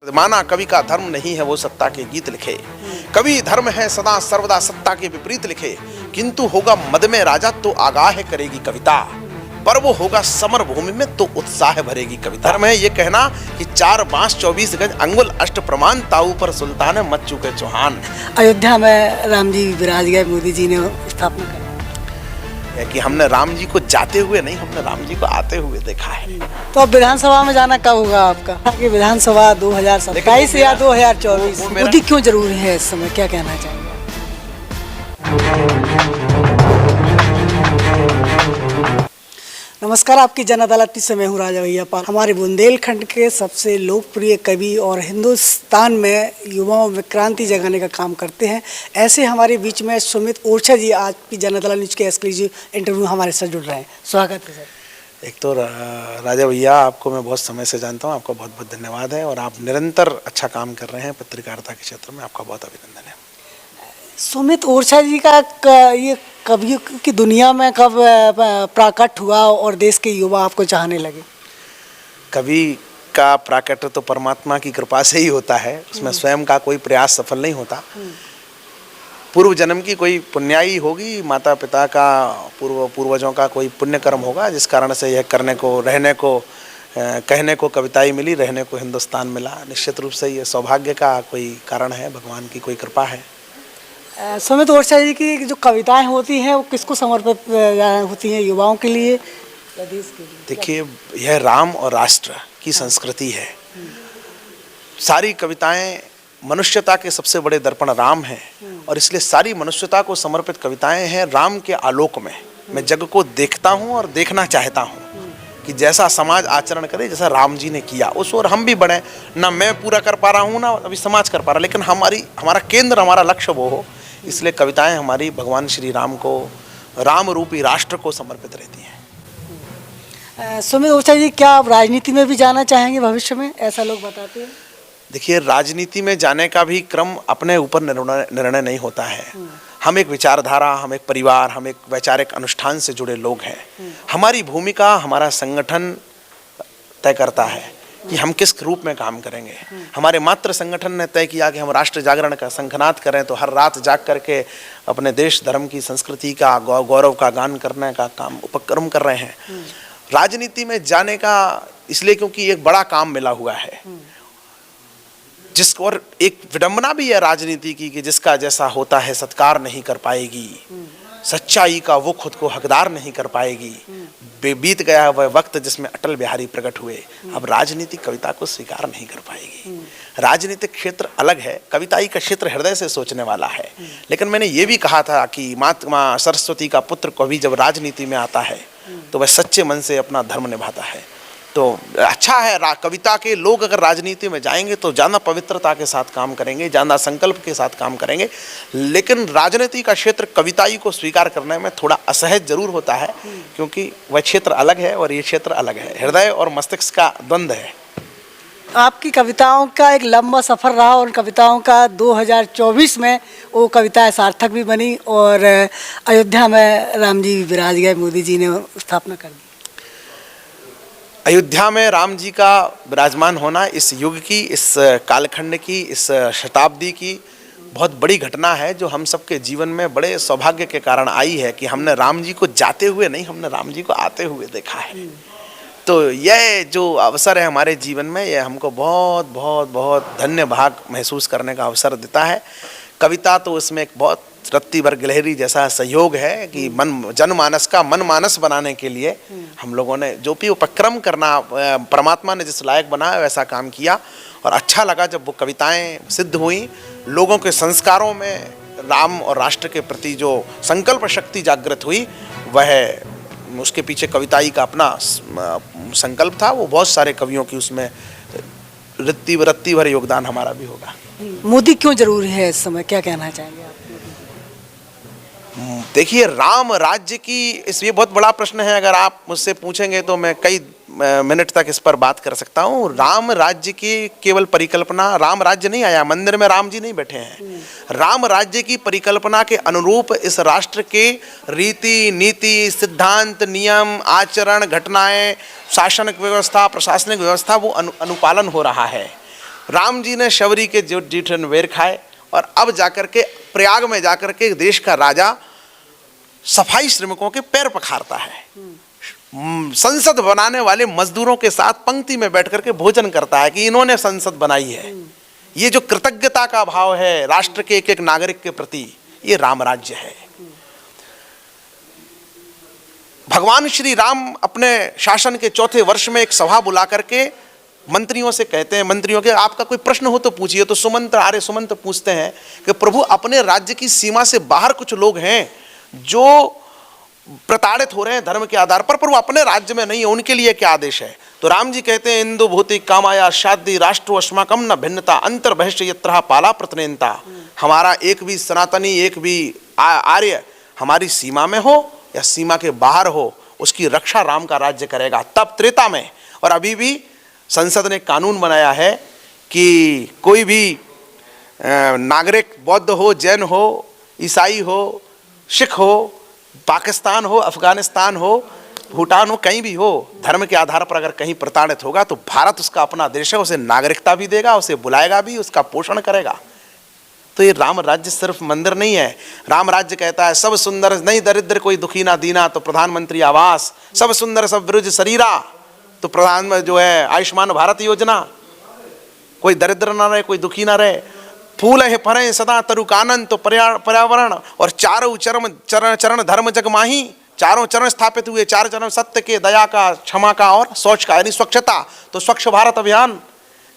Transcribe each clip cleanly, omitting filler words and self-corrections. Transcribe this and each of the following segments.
माना कवि का धर्म नहीं है वो सत्ता के गीत लिखे, कवि धर्म है सदा सर्वदा सत्ता के विपरीत लिखे। किंतु होगा मद में राजा तो आगाह करेगी कविता, पर वो होगा समर भूमि में तो उत्साह भरेगी कविता। धर्म है ये कहना कि 4 बांस 24 गज अंगुल अष्ट प्रमाण ताऊ पर सुल्तान मच चुके चौहान। अयोध्या में राम जी विराज गए, मोदी जी ने स्थापना करी कि हमने राम जी को जाते हुए नहीं, हमने राम जी को आते हुए देखा है। तो अब विधानसभा में जाना कब होगा आपका? कि विधानसभा 2027 या 2024 मोदी क्यों जरूरी है इस समय, क्या कहना चाहेंगे? नमस्कार, आपकी जन अदालत से मैं हूँ राजा भैया पाल। हमारे बुंदेलखंड के सबसे लोकप्रिय कवि और हिंदुस्तान में युवाओं में क्रांति जगाने का काम करते हैं। ऐसे हमारे बीच में सुमित ओरछा जी आज की जन अदालत न्यूज़ के एक्सक्लूसिव इंटरव्यू हमारे साथ जुड़ रहे हैं। स्वागत है सर। एक तो राजा भैया आपको मैं बहुत समय से जानता हूँ, आपका बहुत बहुत धन्यवाद है और आप निरंतर अच्छा काम कर रहे हैं पत्रकारिता के क्षेत्र में, आपका बहुत अभिनंदन है। सुमित ओरछा जी का ये कवियों की दुनिया में कब प्राकट हुआ और देश के युवा आपको चाहने लगे? कवि का प्राकट्य तो परमात्मा की कृपा से ही होता है, उसमें स्वयं का कोई प्रयास सफल नहीं होता। पूर्व जन्म की कोई पुण्याई होगी, माता पिता का पूर्वजों का कोई पुण्य कर्म होगा जिस कारण से यह करने को, रहने को, कहने को कविताई मिली, रहने को हिंदुस्तान मिला। निश्चित रूप से ये सौभाग्य का कोई कारण है, भगवान की कोई कृपा है। सुमित ओरछा जी की जो कविताएं होती हैं वो किसको समर्पित होती हैं, युवाओं के लिए या देश के लिए? देखिए, यह राम और राष्ट्र की संस्कृति है। सारी कविताएं मनुष्यता के सबसे बड़े दर्पण राम हैं और इसलिए सारी मनुष्यता को समर्पित कविताएं हैं। राम के आलोक में मैं जग को देखता हूं और देखना चाहता हूं कि जैसा समाज आचरण करे, जैसा राम जी ने किया उस और हम भी बढ़े। ना मैं पूरा कर पा रहा हूं, ना अभी समाज कर पा रहा, लेकिन हमारा केंद्र, हमारा लक्ष्य वो हो। इसलिए कविताएं हमारी भगवान श्री राम को, राम रूपी राष्ट्र को समर्पित रहती हैं। सुमित ओरछा जी, क्या आप राजनीति में भी जाना चाहेंगे भविष्य में, ऐसा लोग बताते हैं? देखिए, राजनीति में जाने का भी क्रम अपने ऊपर निर्णय नहीं होता है। हम एक विचारधारा, हम एक परिवार, हम एक वैचारिक अनुष्ठान से जुड़े लोग हैं। हमारी भूमिका हमारा संगठन तय करता है कि हम किस रूप में काम करेंगे। हमारे मातृ संगठन ने तय किया कि हम राष्ट्र जागरण का शंखनाद करें, तो हर रात जाग करके अपने देश धर्म की, संस्कृति का, गौरव का गान करने का काम, उपक्रम कर रहे हैं। राजनीति में जाने का इसलिए क्योंकि एक बड़ा काम मिला हुआ है, जिसको, और एक विडंबना भी है राजनीति की कि जिसका जैसा होता है सत्कार नहीं कर पाएगी, सच्चाई का वो खुद को हकदार नहीं कर पाएगी। बीत गया वह वक्त जिसमें अटल बिहारी प्रकट हुए, अब राजनीतिक कविता को स्वीकार नहीं कर पाएगी। राजनीतिक क्षेत्र अलग है, कविताई का क्षेत्र हृदय से सोचने वाला है। लेकिन मैंने ये भी कहा था कि माँ सरस्वती का पुत्र कवि जब राजनीति में आता है तो वह सच्चे मन से अपना धर्म निभाता है। तो अच्छा है, कविता के लोग अगर राजनीति में जाएंगे तो ज़्यादा पवित्रता के साथ काम करेंगे, ज़्यादा संकल्प के साथ काम करेंगे। लेकिन राजनीति का क्षेत्र कविताई को स्वीकार करने में थोड़ा असहज जरूर होता है, क्योंकि वह क्षेत्र अलग है और ये क्षेत्र अलग है। हृदय और मस्तिष्क का द्वंद्व है। आपकी कविताओं का एक लंबा सफ़र रहा और कविताओं का 2024 में वो कविताएं सार्थक भी बनी और अयोध्या में राम जी विराज गए, मोदी जी ने स्थापना कर दी। अयोध्या में राम जी का विराजमान होना इस युग की, इस कालखंड की, इस शताब्दी की बहुत बड़ी घटना है, जो हम सबके जीवन में बड़े सौभाग्य के कारण आई है कि हमने राम जी को जाते हुए नहीं, हमने राम जी को आते हुए देखा है। तो यह जो अवसर है हमारे जीवन में, यह हमको बहुत बहुत बहुत धन्य भाग महसूस करने का अवसर देता है। कविता तो इसमें एक बहुत रत्ती भर गिलहरी जैसा सहयोग है कि जनमानस का मनमानस बनाने के लिए हम लोगों ने जो भी उपक्रम करना, परमात्मा ने जिस लायक बनाया वैसा काम किया। और अच्छा लगा जब वो कविताएं सिद्ध हुई, लोगों के संस्कारों में राम और राष्ट्र के प्रति जो संकल्प शक्ति जागृत हुई, वह उसके पीछे कविताई का अपना संकल्प था। वो बहुत सारे कवियों की उसमें रत्ती भर योगदान हमारा भी होगा। मोदी क्यों जरूरी है इस समय, क्या कहना चाहेंगे आप? देखिए, राम राज्य की ये बहुत बड़ा प्रश्न है। अगर आप मुझसे पूछेंगे तो मैं कई मिनट तक इस पर बात कर सकता हूँ। राम राज्य की केवल परिकल्पना, राम राज्य नहीं आया, मंदिर में राम जी नहीं बैठे हैं। राम राज्य की परिकल्पना के अनुरूप इस राष्ट्र के रीति नीति, सिद्धांत, नियम, आचरण, घटनाएं, शासन व्यवस्था, प्रशासनिक व्यवस्था, वो अनुपालन हो रहा है। राम जी ने शबरी के जूठे वेर खाए और अब जाकर के प्रयाग में जाकर के देश का राजा सफाई श्रमिकों के पैर पखारता है, संसद बनाने वाले मजदूरों के साथ पंक्ति में बैठ करके भोजन करता है कि इन्होंने संसद बनाई है। ये जो कृतज्ञता का भाव है राष्ट्र के एक एक नागरिक के प्रति, ये राम राज्य है। भगवान श्री राम अपने शासन के चौथे वर्ष में एक सभा बुला करके मंत्रियों से कहते हैं, मंत्रियों के आपका कोई प्रश्न हो तो पूछिए। तो सुमंत्र आर्य सुमंत्र पूछते हैं कि प्रभु अपने राज्य की सीमा से बाहर कुछ लोग हैं जो प्रताड़ित हो रहे हैं धर्म के आधार पर वो अपने राज्य में नहीं है, उनके लिए क्या आदेश है? तो राम जी कहते हैं इंदु भूति कामाया शादी राष्ट्र अस्माकम न भिन्नता अंतर बहिष्ट यत्र पाला प्रतनेता। हमारा एक भी सनातनी एक भी आर्य हमारी सीमा में हो या सीमा के बाहर हो, उसकी रक्षा राम का राज्य करेगा। तब त्रेता में और अभी भी संसद ने कानून बनाया है कि कोई भी नागरिक बौद्ध हो, जैन हो, ईसाई हो, सिख हो, पाकिस्तान हो, अफगानिस्तान हो, भूटान हो, कहीं भी हो, धर्म के आधार पर अगर कहीं प्रताड़ित होगा तो भारत उसका अपना देश है, उसे नागरिकता भी देगा, उसे बुलाएगा भी, उसका पोषण करेगा। तो ये राम राज्य सिर्फ मंदिर नहीं है। राम राज्य कहता है सब सुंदर नहीं दरिद्र कोई दुखी ना दीना, तो प्रधानमंत्री आवास, सब सुंदर सब विरुद्ध शरीरा, तो प्रधान में जो है आयुष्मान भारत योजना, कोई दरिद्र ना रहे कोई दुखी ना रहे। फूल है फरें सदा तरुकानन, तो पर्यावरण और चारों चरण धर्म जग माही, चारों चरण स्थापित हुए, चार चरण सत्य के, दया का, क्षमा का और शौच का, यानी स्वच्छता। तो स्वच्छ भारत अभियान,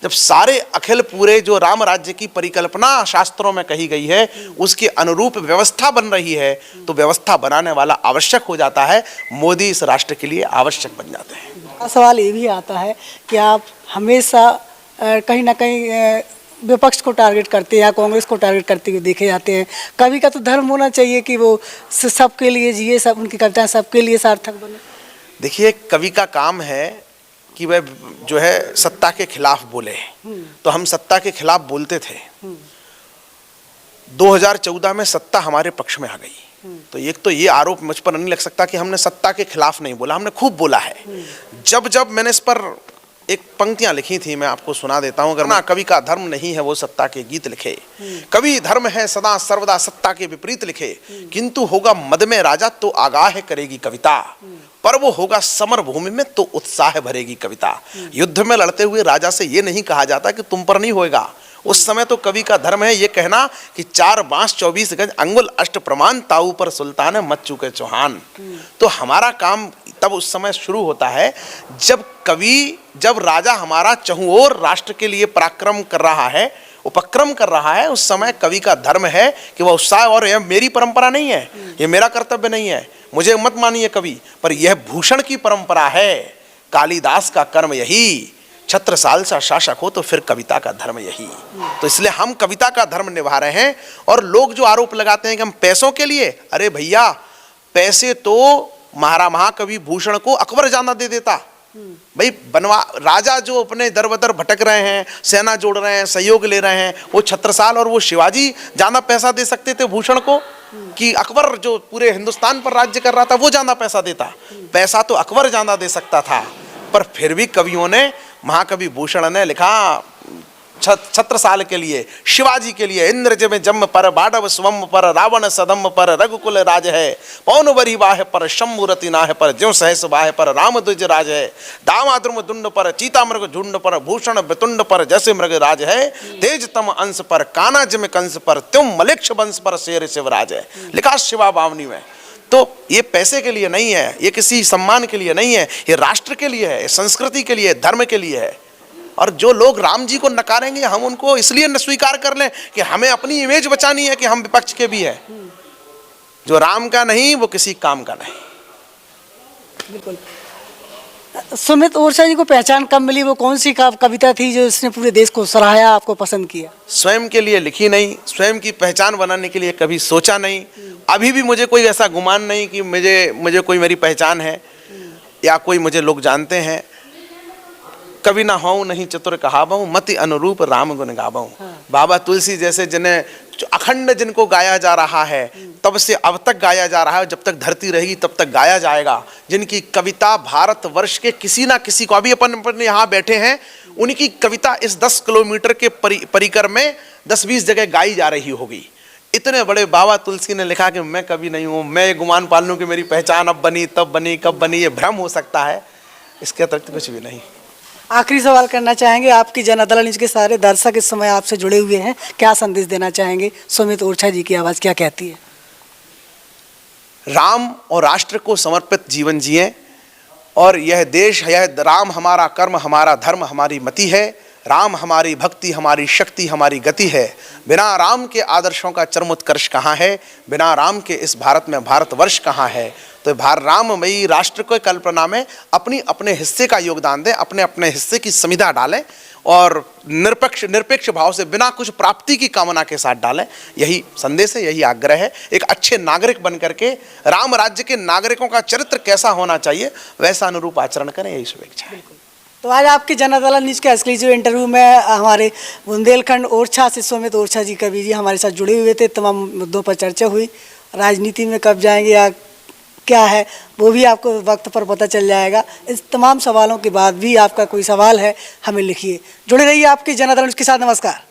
जब सारे अखिल पूरे जो राम राज्य की परिकल्पना शास्त्रों में कही गई है उसके अनुरूप व्यवस्था बन रही है, तो व्यवस्था बनाने वाला आवश्यक हो जाता है। मोदी इस राष्ट्र के लिए आवश्यक बन जाते हैं। सवाल ये भी आता है कि आप हमेशा कहीं ना कहीं विपक्ष को टारगेट करते हैं या कांग्रेस को टारगेट करते हुए देखे जाते हैं। कवि का तो धर्म होना चाहिए कि वो सबके लिए जिए, सब उनकी कविताएं सबके लिए सार्थक बने। देखिए, कवि का काम है कि वह जो है सत्ता के खिलाफ बोले, तो हम सत्ता के खिलाफ बोलते थे। 2014 में सत्ता हमारे पक्ष में आ गई, तो एक तो ये आरोप मुझ पर नहीं लग सकता कि हमने सत्ता के खिलाफ नहीं बोला, हमने खूब बोला है। जब जब मैंने इस पर एक पंक्तियां लिखी थी, मैं आपको सुना देता हूं। अगर ना कवि का धर्म नहीं है वो सत्ता के गीत लिखे, कवि धर्म है सदा सर्वदा सत्ता के विपरीत लिखे, किंतु होगा मद में राजा तो आगाह करेगी कविता, पर वो होगा समर भूमि में तो उत्साह भरेगी कविता। युद्ध में लड़ते हुए राजा से ये नहीं कहा जाता कि तुम पर नहीं होएगा। उस समय तो कवि का धर्म है ये कहना कि 4 बांस 24 गज अंगुल अष्ट प्रमाण, ताऊ पर सुल्तान है मत चूके चौहान। तो हमारा काम तब उस समय शुरू होता है जब राजा हमारा चहुं ओर राष्ट्र के लिए पराक्रम कर रहा है, उपक्रम कर रहा है। उस समय कवि का धर्म है कि वह उत्साह, और यह मेरी परंपरा नहीं है, ये मेरा कर्तव्य नहीं है, मुझे मत मानिए कवि, पर यह भूषण की परंपरा है। कालिदास का कर्म यही, छत्रसाल सा शासक हो तो फिर कविता का धर्म यही। तो इसलिए हम कविता का धर्म निभा रहे हैं। और लोग जो आरोप लगाते हैं कि हम पैसों के लिए, अरे भैया पैसे तो महाकवि भूषण को अकबर ज्यादा दे देता। भाई राजा जो अपने दर बदर भटक रहे हैं, सेना जोड़ रहे हैं, सहयोग ले रहे हैं, वो छत्रसाल और वो शिवाजी ज्यादा पैसा दे सकते थे भूषण को कि अकबर जो पूरे हिंदुस्तान पर राज्य कर रहा था वो ज्यादा पैसा देता? पैसा तो अकबर ज्यादा दे सकता था। पर फिर भी कवियों ने, महाकवि भूषण ने लिखा छत्रसाल के लिए, शिवाजी के लिए, इंद्र जब जम पर बाडव स्वम पर रावण सदम पर रघुकुल राज है, पौन बरी वाह पर शंभुरति नाह पर ज्यों सहस वाह पर राम द्विज राज है, दामाद्रुम दुंड पर चीता मृग झुंड पर भूषण बितुंड पर जैसे मृग राज है, तेज तम अंश पर काना जिम कंस पर त्यों मलिक्ष वंश पर शेर शिवराज है। लिखा शिवा बावनी में। तो ये पैसे के लिए नहीं है, ये किसी सम्मान के लिए नहीं है, ये राष्ट्र के लिए है, संस्कृति के लिए, धर्म के लिए है। और जो लोग राम जी को नकारेंगे हम उनको इसलिए न स्वीकार कर लें कि हमें अपनी इमेज बचानी है कि हम विपक्ष के भी है। जो राम का नहीं वो किसी काम का नहीं। बिल्कुल। सुमित ओरछा जी को पहचान कब मिली? वो कौन सी कविता थी जो इसने पूरे देश को सराहाया, आपको पसंद किया? स्वयं के लिए लिखी नहीं, स्वयं की पहचान बनाने के लिए कभी सोचा नहीं। अभी भी मुझे कोई ऐसा गुमान नहीं कि मुझे कोई मेरी पहचान है या कोई मुझे लोग जानते हैं। कभी ना हो नहीं चतुर कहाबहूँ, मति अनुरूप राम गुण गाबहूँ। बाबा तुलसी जैसे जिन्हें अखंड जिनको गाया जा रहा है, तब से अब तक गाया जा रहा है, जब तक धरती रहेगी तब तक गाया जाएगा। जिनकी कविता भारत वर्ष के किसी ना किसी को, अभी अपन यहाँ बैठे हैं, उनकी कविता इस 10 किलोमीटर के परिकर में 10-20 जगह गाई जा रही होगी। इतने बड़े बाबा तुलसी ने लिखा कि मैं कभी नहीं हूँ, मैं ये गुमान पाल लूँ कि मेरी पहचान अब बनी, तब बनी, कब बनी, ये भ्रम हो सकता है, इसके अतिरिक्त कुछ भी नहीं। आखिरी सवाल करना चाहेंगे, आपकी जन अदालत न्यूज़ के सारे दर्शक इस समय आपसे जुड़े हुए हैं, क्या संदेश देना चाहेंगे? सुमित ओरछा जी की आवाज़ क्या कहती है? राम और राष्ट्र को समर्पित जीवन जिए, और यह देश है, राम हमारा कर्म, हमारा धर्म, हमारी मति है। राम हमारी भक्ति, हमारी शक्ति, हमारी गति है। बिना राम के आदर्शों का चरमोत्कर्ष कहाँ है? बिना राम के इस भारत में भारतवर्ष कहाँ है? तो राममयी राष्ट्र को कल्पना में अपने हिस्से का योगदान दें, अपने अपने हिस्से की संविदा डालें और निरपेक्ष भाव से बिना कुछ प्राप्ति की कामना के साथ डालें। यही संदेश है, यही आग्रह है। एक अच्छे नागरिक बन करके राम राज्य के नागरिकों का चरित्र कैसा होना चाहिए वैसा अनुरूप आचरण करें, यही शुभेच्छा है। तो आज आपकी जन अदालत न्यूज़ के एक्सक्लूसिव इंटरव्यू में हमारे बुंदेलखंड ओरछा से सुमित ओरछा जी कवि जी हमारे साथ जुड़े हुए थे। तमाम मुद्दों पर चर्चा हुई। राजनीति में कब जाएंगे या क्या है वो भी आपको वक्त पर पता चल जाएगा। इस तमाम सवालों के बाद भी आपका कोई सवाल है हमें लिखिए। जुड़े रहिए आपकी जन अदालत न्यूज़ के साथ। नमस्कार।